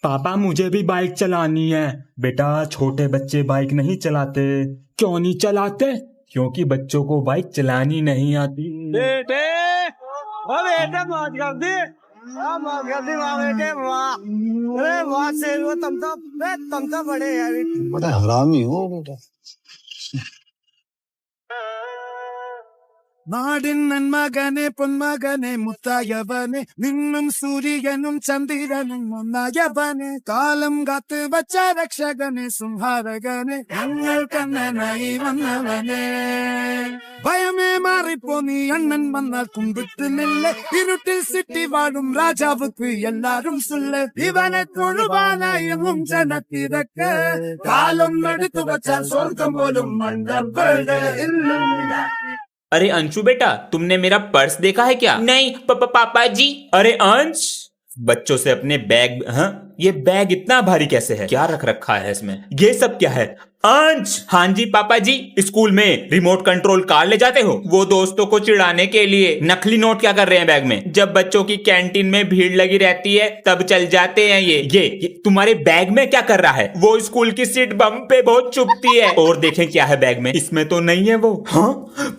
पापा मुझे भी बाइक चलानी है। बेटा छोटे बच्चे बाइक नहीं चलाते। क्यों नहीं चलाते? क्योंकि बच्चों को बाइक चलानी नहीं आती। बेटे ओ बेटे मौज कर दी। मौज कर दी वाह बेटे वाह। अरे वाह से वो तुम तो बड़े यार। बड़ा हरामी हो बेटा। നാടിൻ നന്മകനെ പൊന്മകനെ മുത്തായവനെ നിന്നും സൂര്യനും ചന്ദ്രനും ഒന്നായവനെ കാലം കാത്ത് വച്ച രക്ഷകനെ സംഹാരകനെ ഞങ്ങൾ കണ്ണനായി വന്നവനെ ഭയമേ മാറിപ്പോ നീ അണ്ണൻ വന്നാൽ കുമ്പിട്ട് നില്ല് ഇരുട്ടിൽ സിറ്റി വാഴും രാജാവുക്ക് എല്ലാരും സുല്ല് ഇവനെ തൊഴുവാനായും ജനത്തിരക്ക് കാലം എടുത്തു വച്ചാൽ സ്വർഗം പോലും മണ്ടപ്പെട് अरे अंशु बेटा, तुमने मेरा पर्स देखा है क्या? नहीं पापा जी। अरे अंश, बच्चों से अपने बैग। हाँ, ये बैग इतना भारी कैसे है? क्या रख रखा है इसमें? ये सब क्या है? अंश। हाँ जी पापा जी। स्कूल में रिमोट कंट्रोल कार ले जाते हो? वो दोस्तों को चिढ़ाने के लिए। नकली नोट क्या कर रहे हैं बैग में? जब बच्चों की कैंटीन में भीड़ लगी रहती है तब चल जाते हैं ये तुम्हारे बैग में क्या कर रहा है? वो स्कूल की सीट बम पे बहुत चुभती है। और देखें क्या है बैग में। इसमें तो नहीं है वो। हाँ,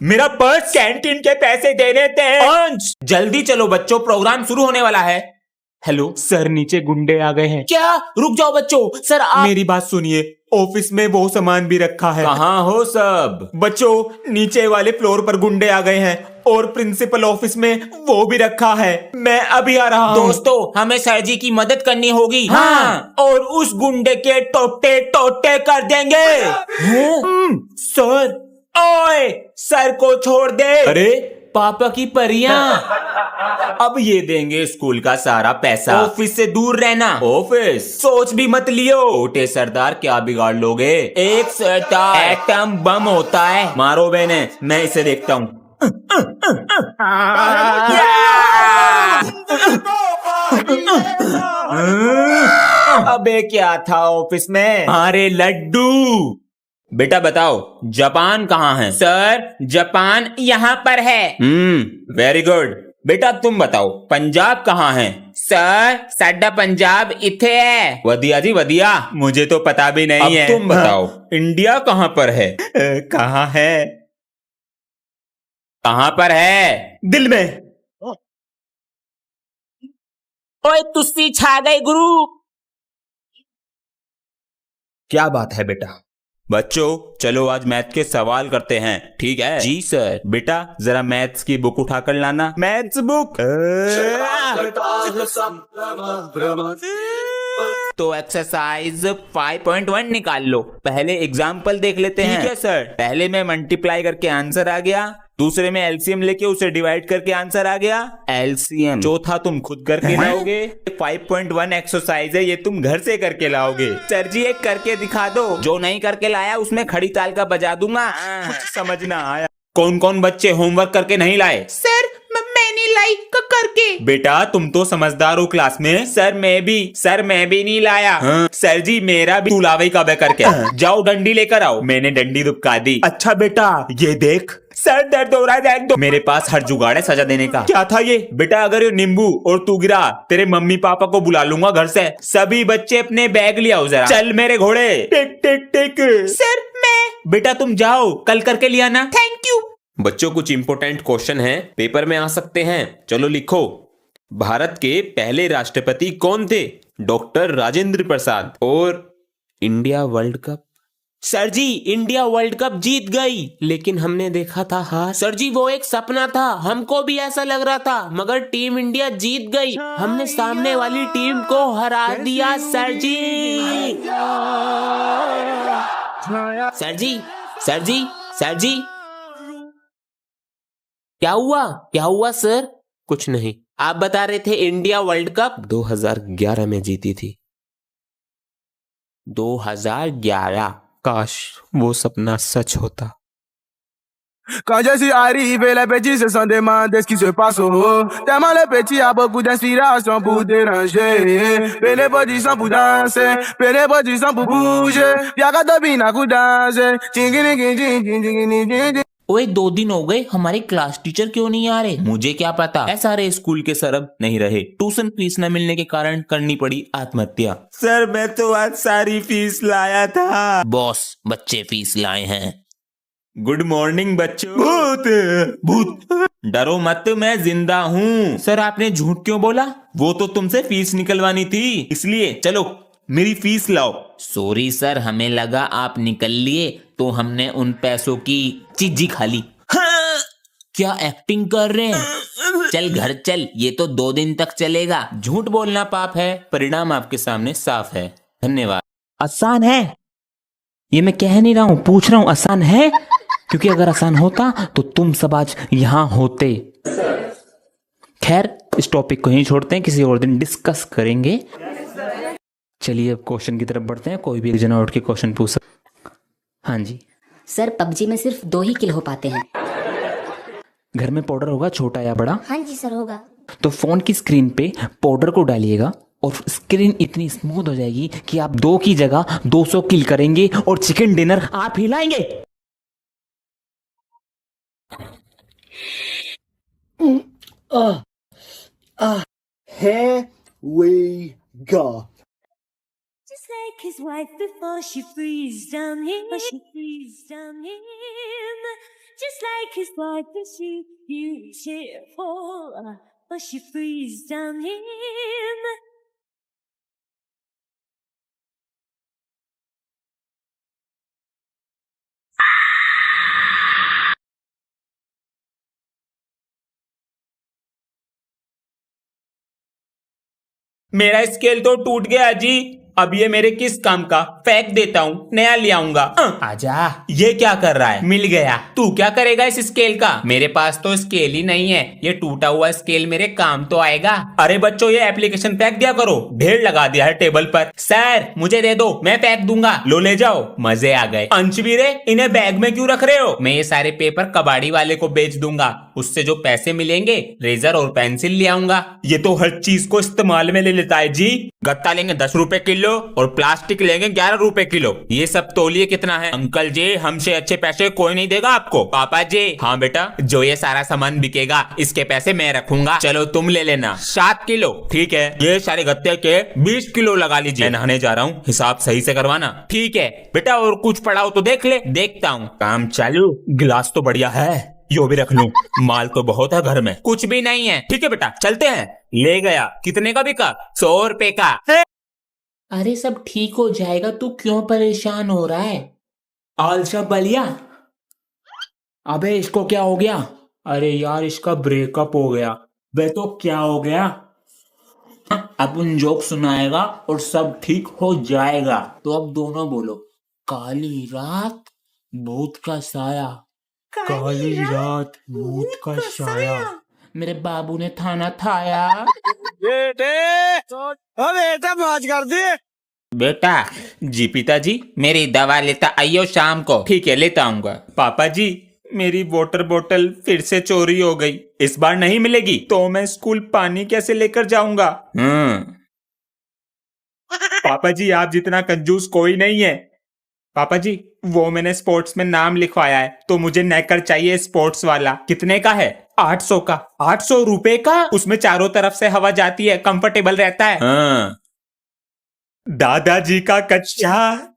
मेरा पर्स। कैंटीन के पैसे देने थे। अंश जल्दी चलो बच्चों, प्रोग्राम शुरू होने वाला है। हेलो सर, नीचे गुंडे आ गए हैं। क्या? रुक जाओ बच्चों। सर आप मेरी बात सुनिए, ऑफिस में वो सामान भी रखा है। कहाँ हो सब? बच्चों नीचे वाले फ्लोर पर गुंडे आ गए हैं और प्रिंसिपल ऑफिस में वो भी रखा है। मैं अभी आ रहा हूँ। दोस्तों हमें सर जी की मदद करनी होगी। हाँ, और उस गुंडे के टोटे टोटे कर देंगे। सर, ओए सर को छोड़ दे। अरे पापा की परियां। अब ये देंगे स्कूल का सारा पैसा। ऑफिस से दूर रहना। ऑफिस सोच भी मत लियो। छोटे सरदार क्या बिगाड़ लोगे? एक सरदार एटम बम होता है। मारो बहने, मैं इसे देखता हूँ। अबे क्या था ऑफिस में? अरे लड्डू। बेटा बताओ जापान कहाँ है? सर जापान यहाँ पर है। Very good. बेटा तुम बताओ पंजाब कहाँ है? सर साडा पंजाब इथे है। वधिया जी वधिया, मुझे तो पता भी नहीं है। तुम बताओ इंडिया कहाँ पर है? कहाँ है? कहाँ पर है? दिल में। ओए तुस्सी छा गए गुरु। क्या बात है बेटा? बच्चों चलो आज मैथ के सवाल करते हैं, ठीक है? जी सर। बेटा जरा मैथ्स की बुक उठा कर लाना। Maths book. तो एक्सरसाइज 5.1 निकाल लो। पहले एग्जाम्पल देख लेते हैं। ठीक है सर। पहले में मल्टीप्लाई करके आंसर आ गया, दूसरे में एलसीएम लेके उसे डिवाइड करके आंसर आ गया। एलसीएम चौथा तुम खुद करके लाओगे। 5.1 एक्सरसाइज है, ये तुम घर से करके लाओगे। सर जी एक करके दिखा दो। जो नहीं करके लाया उसमें खड़ी ताल का बजा दूंगा। कुछ समझ ना आया। कौन कौन बच्चे होमवर्क करके नहीं लाए? सर मैं नहीं लाई करके। बेटा तुम तो समझदार हो क्लास में। सर मैं भी नहीं लाया। हाँ? सर जी मेरा भी। तू लावे कब है करके? जाओ डंडी लेकर आओ। मैंने डंडी दुबका दी। अच्छा बेटा ये देख। सर दर्द हो रहा है, देख दो। मेरे पास हर जुगाड़ है सजा देने का। क्या था ये? बेटा अगर ये नींबू और तू गिरा तेरे मम्मी पापा को बुला लूंगा घर से। सभी बच्चे अपने बैग ले आओ जरा। चल मेरे घोड़े। टिक टिक टिक। सर मैं। बेटा तुम जाओ, कल करके लिया ना। Thank you. बच्चों कुछ इंपोर्टेंट क्वेश्चन हैं, पेपर में आ सकते हैं। चलो लिखो। भारत के पहले राष्ट्रपति कौन थे? डॉक्टर राजेंद्र प्रसाद। और इंडिया वर्ल्ड कप? सर जी इंडिया वर्ल्ड कप जीत गई, लेकिन हमने देखा था हार। सर जी वो एक सपना था, हमको भी ऐसा लग रहा था, मगर टीम इंडिया जीत गई। हमने सामने वाली टीम को हरा दिया सर जी। सर जी सर जी सर जी क्या हुआ सर? कुछ नहीं। आप बता रहे थे इंडिया वर्ल्ड कप 2011 में जीती थी। 2011? काश वो सपना सच होता। Quand je suis arrivé, les petits se sont demandé ce qui se passe au haut. Tellement les petits a beaucoup d'inspiration pour déranger. Prenez votre du sang pour danser, prenez votre du sang pour bouger. Y'a qu'à te bien à coup danser. ओए 2 दिन हो गए, हमारे class teacher क्यों नहीं आ रहे? मुझे क्या पता, सारे स्कूल के सर अब नहीं रहे। ट्यूशन फीस न मिलने के कारण करनी पड़ी आत्महत्या। सर मैं तो आज सारी फीस लाया था। बॉस, बच्चे फीस लाए हैं। गुड मॉर्निंग बच्चों। भूत, डरो मत, मैं जिंदा हूँ। सर आपने झूठ क्यों बोला? वो तो तुमसे फीस निकलवानी थी, इसलिए चलो मेरी फीस लाओ। सॉरी सर, हमें लगा आप निकल लिए तो हमने उन पैसों की चीजी खा ली। हाँ। क्या एक्टिंग कर रहे हैं? चल घर चल, ये तो 2 दिन तक चलेगा। झूठ बोलना पाप है, परिणाम आपके सामने साफ है। धन्यवाद। आसान है ये, मैं कह नहीं रहा हूं, पूछ रहा हूं आसान है, क्योंकि अगर आसान होता तो तुम सब आज यहां होते। खैर इस टॉपिक को ही छोड़ते हैं, किसी और दिन डिस्कस करेंगे। चलिए अब क्वेश्चन की तरफ बढ़ते हैं। कोई भी एक जना उठ के क्वेश्चन पूछ सकता। हाँ जी सर, पबजी में सिर्फ 2 ही किल हो पाते हैं। घर में पाउडर होगा, छोटा या बड़ा? हाँ जी सर, होगा। तो फोन की स्क्रीन पे पाउडर को डालिएगा और स्क्रीन इतनी स्मूथ हो जाएगी कि आप 2 की जगह 200 किल करेंगे और चिकन डिनर आप ही लाएंगे। Here we go. Just like his wife before she frees down him. Just like his wife is she beautiful, but she frees down him. मेरा स्केल तो टूट गया जी, अब ये मेरे किस काम का? फेंक देता हूँ, नया ले आऊंगा। आजा। ये क्या कर रहा है? मिल गया। तू क्या करेगा इस स्केल का? मेरे पास तो स्केल ही नहीं है, ये टूटा हुआ स्केल मेरे काम तो आएगा। अरे बच्चों, ये एप्लीकेशन फेंक दिया करो, ढेर लगा दिया है टेबल पर। सर मुझे दे दो, मैं फेंक दूंगा। लो ले जाओ। मजे आ गए। अंशवीरे, इन्हें बैग में क्यों रख रहे हो? मैं ये सारे पेपर कबाड़ी वाले को बेच दूंगा, उससे जो पैसे मिलेंगे रेजर और पेंसिल ले आऊंगा। ये तो हर चीज को इस्तेमाल में ले लेता है जी। गत्ता लेंगे 10 रुपए किलो और प्लास्टिक लेंगे 11 रुपए किलो। ये सब तौलिए कितना है? अंकल जी, हमसे अच्छे पैसे कोई नहीं देगा आपको। पापा जी। हाँ बेटा, जो ये सारा सामान बिकेगा इसके पैसे मैं रखूंगा। चलो तुम ले लेना 7 किलो। ठीक है, ये सारे गत्ते के 20 किलो लगा लीजिए। मैं नहाने जा रहा हूँ, हिसाब सही से करवाना। ठीक है बेटा, और कुछ पढ़ाओ तो देख ले। देखता हूँ। काम चालू। गिलास तो बढ़िया है, यो भी रख लूं। माल तो बहुत है घर में। कुछ भी नहीं है। ठीक है बेटा, चलते हैं। ले गया। कितने का बिका? 100 रुपए का। अरे सब ठीक हो जाएगा, तू क्यों परेशान हो रहा है? आलसा बलिया। अबे इसको क्या हो गया? अरे यार इसका ब्रेकअप हो गया। वे तो क्या हो गया? अपन जोक सुनाएगा और सब ठीक हो जाएगा। तो अब दोनों बोलो। काली रात भूत का साया। काली रात भूत का साया। मेरे बाबू ने थाना थाया। बेटे ओ बेटा, मौज कर दी। बेटा जी, पिताजी मेरी दवा लेता आइयो शाम को। ठीक है, लेता आऊंगा। पापा जी, मेरी वाटर बोतल फिर से चोरी हो गई, इस बार नहीं मिलेगी तो मैं स्कूल पानी कैसे लेकर जाऊंगा? पापा जी, आप जितना कंजूस कोई नहीं है। पापा जी, वो मैंने स्पोर्ट्स में नाम लिखवाया है तो मुझे नेकर चाहिए स्पोर्ट्स वाला। कितने का है? 800 का। 800 रुपए का? उसमें चारों तरफ से हवा जाती है, कंफर्टेबल रहता है। दादाजी का कच्चा।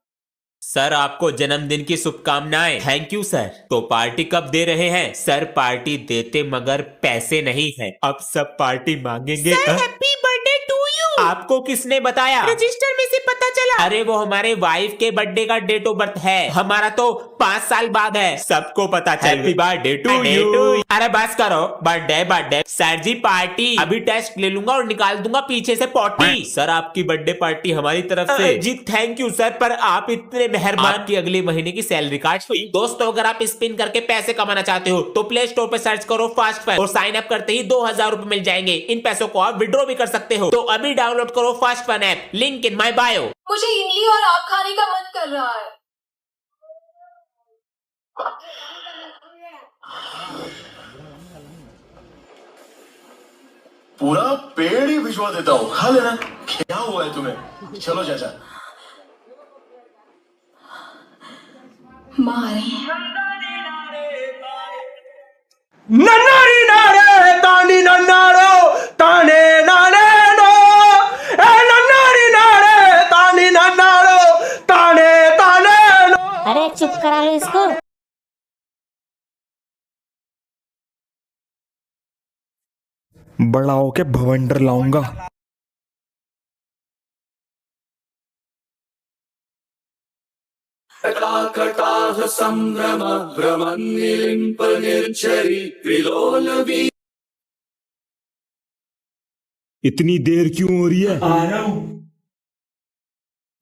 सर आपको जन्मदिन की शुभकामनाएं। Thank you sir. तो पार्टी कब दे रहे हैं? सर पार्टी देते मगर पैसे नहीं है। अब सब पार्टी मांगेंगे। Happy birthday to you. आपको किसने बताया? रजिस्टर में से पता चला। अरे वो हमारे वाइफ के बर्थडे का डेट ऑफ बर्थ है, हमारा तो 5 साल बाद है। सबको पता चल। Happy birthday to you. अरे बस करो, birthday birthday. Sir ji party. अभी टेस्ट ले लूंगा और निकाल दूंगा पीछे से पॉटी। सर आपकी बर्थडे पार्टी हमारी तरफ से। जी थैंक यू सर, पर आप इतने मेहरबान की अगले महीने की सैलरी कार्ड हुई। दोस्तों, अगर आप स्पिन करके पैसे कमाना चाहते हो तो प्ले स्टोर पे सर्च करो फास्ट फन और साइन अप करते ही 2000 रुपए मिल जाएंगे। इन पैसों को आप विड्रॉ भी कर सकते हो, तो अभी डाउनलोड करो fast fun app, link in my bio. मुझे इमली और आप खाने का मन कर रहा है। पूरा पेड़ ही भिजवा देता हूँ, खा लेना। क्या हुआ है तुम्हें? चलो चाचा। माँ आ रही है। नन्नारी नारे तानी नन्नारो ताने नाने नो ए नन्नारी नारे तानी नन्नारो ताने ताने नो। अरे चुप करा लो इसको। बड़ा होके भवंडर लाऊंगा। इतनी देर क्यों हो रही है? आ रहा हूं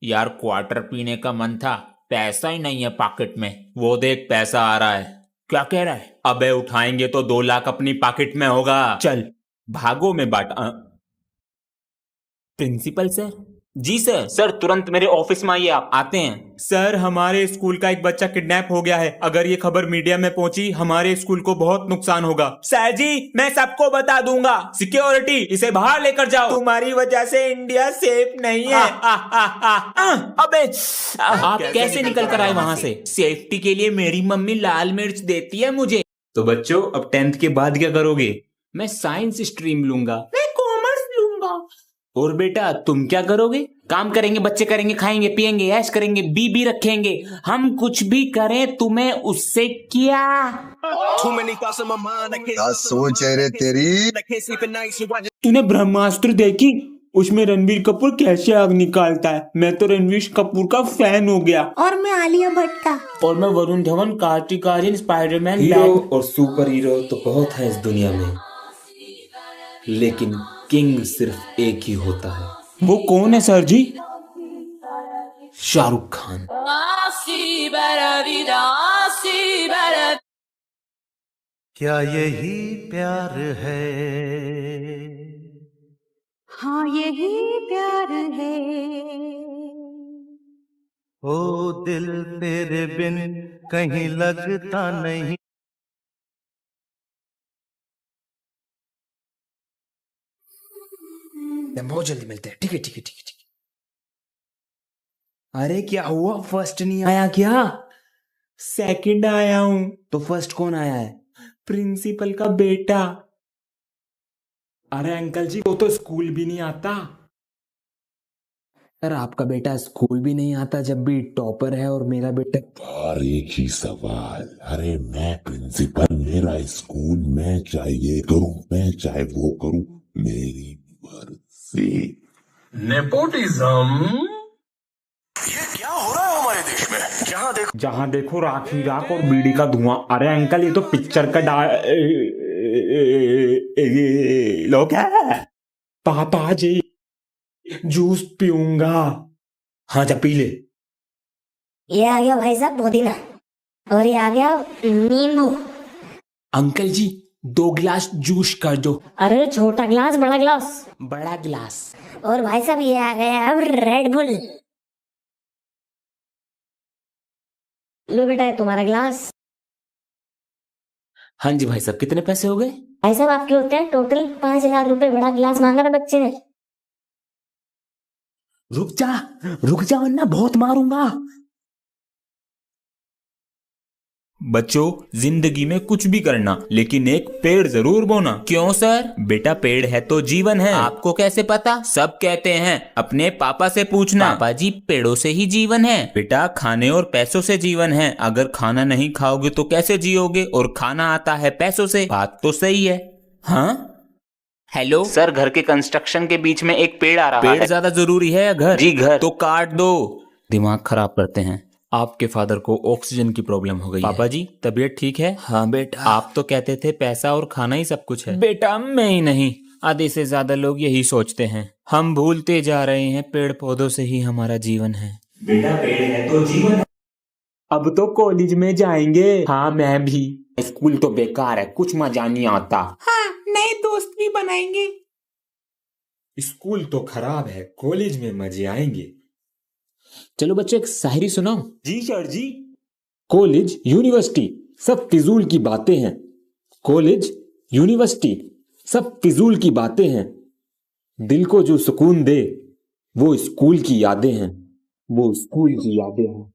यार, क्वार्टर पीने का मन था, पैसा ही नहीं है पॉकेट में। वो देख पैसा आ रहा है। क्या कह रहा है? अबे उठाएंगे तो 2 लाख अपनी पॉकेट में होगा। चल भागो में बांटा। Principal sir. जी सर। सर तुरंत मेरे ऑफिस में आइए, आप। आते हैं। सर हमारे स्कूल का एक बच्चा किडनैप हो गया है। अगर ये खबर मीडिया में पहुंची हमारे स्कूल को बहुत नुकसान होगा। सर जी मैं सबको बता दूंगा। सिक्योरिटी इसे बाहर लेकर जाओ। तुम्हारी वजह से इंडिया सेफ नहीं है। अबे आप कैसे निकल कर आए वहां से? सेफ्टी के लिए मेरी मम्मी लाल मिर्च देती है मुझे। तो बच्चों अब 10th के बाद क्या करोगे? मैं साइंस स्ट्रीम लूंगा। मैं कॉमर्स लूंगा। और बेटा तुम क्या करोगे? काम करेंगे, बच्चे करेंगे, खाएंगे पिएंगे, ऐश करेंगे, बीबी रखेंगे। हम कुछ भी करें तुम्हें उससे क्या? क्या सोच है रे तेरी? तूने ब्रह्मास्त्र देखी? उसमें रणबीर कपूर कैसे आग निकालता है। मैं तो रणवीर कपूर का फैन हो गया। और मैं आलिया भट्ट का। और मैं वरुण धवन, कार्तिक आर्यन, स्पाइडरमैन। हीरो और सुपर हीरो तो बहुत है इस दुनिया में, लेकिन किंग सिर्फ एक ही होता है। वो कौन है सर जी? शाहरुख खान। क्या यही प्यार है? हाँ यही प्यार है। ओ दिल तेरे बिन कहीं लगता नहीं। बहुत जल्दी मिलते हैं। ठीक है ठीक है ठीक है ठीक है। अरे क्या हुआ, फर्स्ट नहीं आया क्या? सेकंड आया हूँ। तो फर्स्ट कौन आया है? प्रिंसिपल का बेटा। अरे अंकल जी वो तो स्कूल भी नहीं आता। यार आपका बेटा स्कूल भी नहीं आता जब भी टॉपर है, और मेरा बेटा और एक ही सवाल। अरे मैं प्रिंसिपल, मेरा स्कूल, मैं चाहे ये करूं, मैं चाहे वो करूं, मेरी मर्जी। नेपोटिज्म। ये क्या हो रहा है हमारे देश में? जहाँ देखो राख ही राख और बीड़ी का धुआं। अरे अंकल ये तो पिक्चर का लोग है। पापा जी जूस पीऊंगा। हाँ जा पी ले। ये आ गया भाई साहब पुदीना, और ये आ गया नींबू। अंकल जी 2 गिलास जूस कर दो। अरे छोटा गिलास बड़ा गिलास? बड़ा गिलास। और भाई साहब ये आ गया अब रेड बुल। लो बेटा ये तुम्हारा गिलास। हाँ जी भाई साहब, कितने पैसे हो गए? भाई साहब आपके होते हैं टोटल 5,000 रुपए। बड़ा गिलास मांगा था बच्चे ने। रुक जा वरना बहुत मारूंगा। बच्चों जिंदगी में कुछ भी करना, लेकिन एक पेड़ जरूर बोना। क्यों सर? बेटा पेड़ है तो जीवन है। आपको कैसे पता? सब कहते हैं, अपने पापा से पूछना। पापा जी पेड़ों से ही जीवन है। बेटा खाने और पैसों से जीवन है। अगर खाना नहीं खाओगे तो कैसे जियोगे? और खाना आता है पैसों से। बात तो सही है। हाँ हेलो सर, घर के कंस्ट्रक्शन के बीच में एक पेड़ आ रहा है। पेड़ ज्यादा जरूरी है या घर? जी घर। तो काट दो। दिमाग खराब करते हैं। आपके फादर को ऑक्सीजन की प्रॉब्लम हो गई। पापा जी तबीयत ठीक है? हाँ बेटा। आप तो कहते थे पैसा और खाना ही सब कुछ है। बेटा मैं ही नहीं, आधे से ज्यादा लोग यही सोचते हैं। हम भूलते जा रहे हैं पेड़ पौधों से ही हमारा जीवन है। बेटा पेड़ है तो जीवन है। अब तो कॉलेज में जाएंगे। हाँ मैं भी। स्कूल तो बेकार है, कुछ मजा नहीं आता। हाँ नए दोस्त भी बनाएंगे। स्कूल तो खराब है, कॉलेज में मजे आएंगे। चलो बच्चों एक शायरी सुनाओ। जी सर जी। कॉलेज यूनिवर्सिटी सब फिजूल की बातें हैं। कॉलेज यूनिवर्सिटी सब फिजूल की बातें हैं। दिल को जो सुकून दे वो स्कूल की यादें हैं। वो स्कूल की यादें हैं।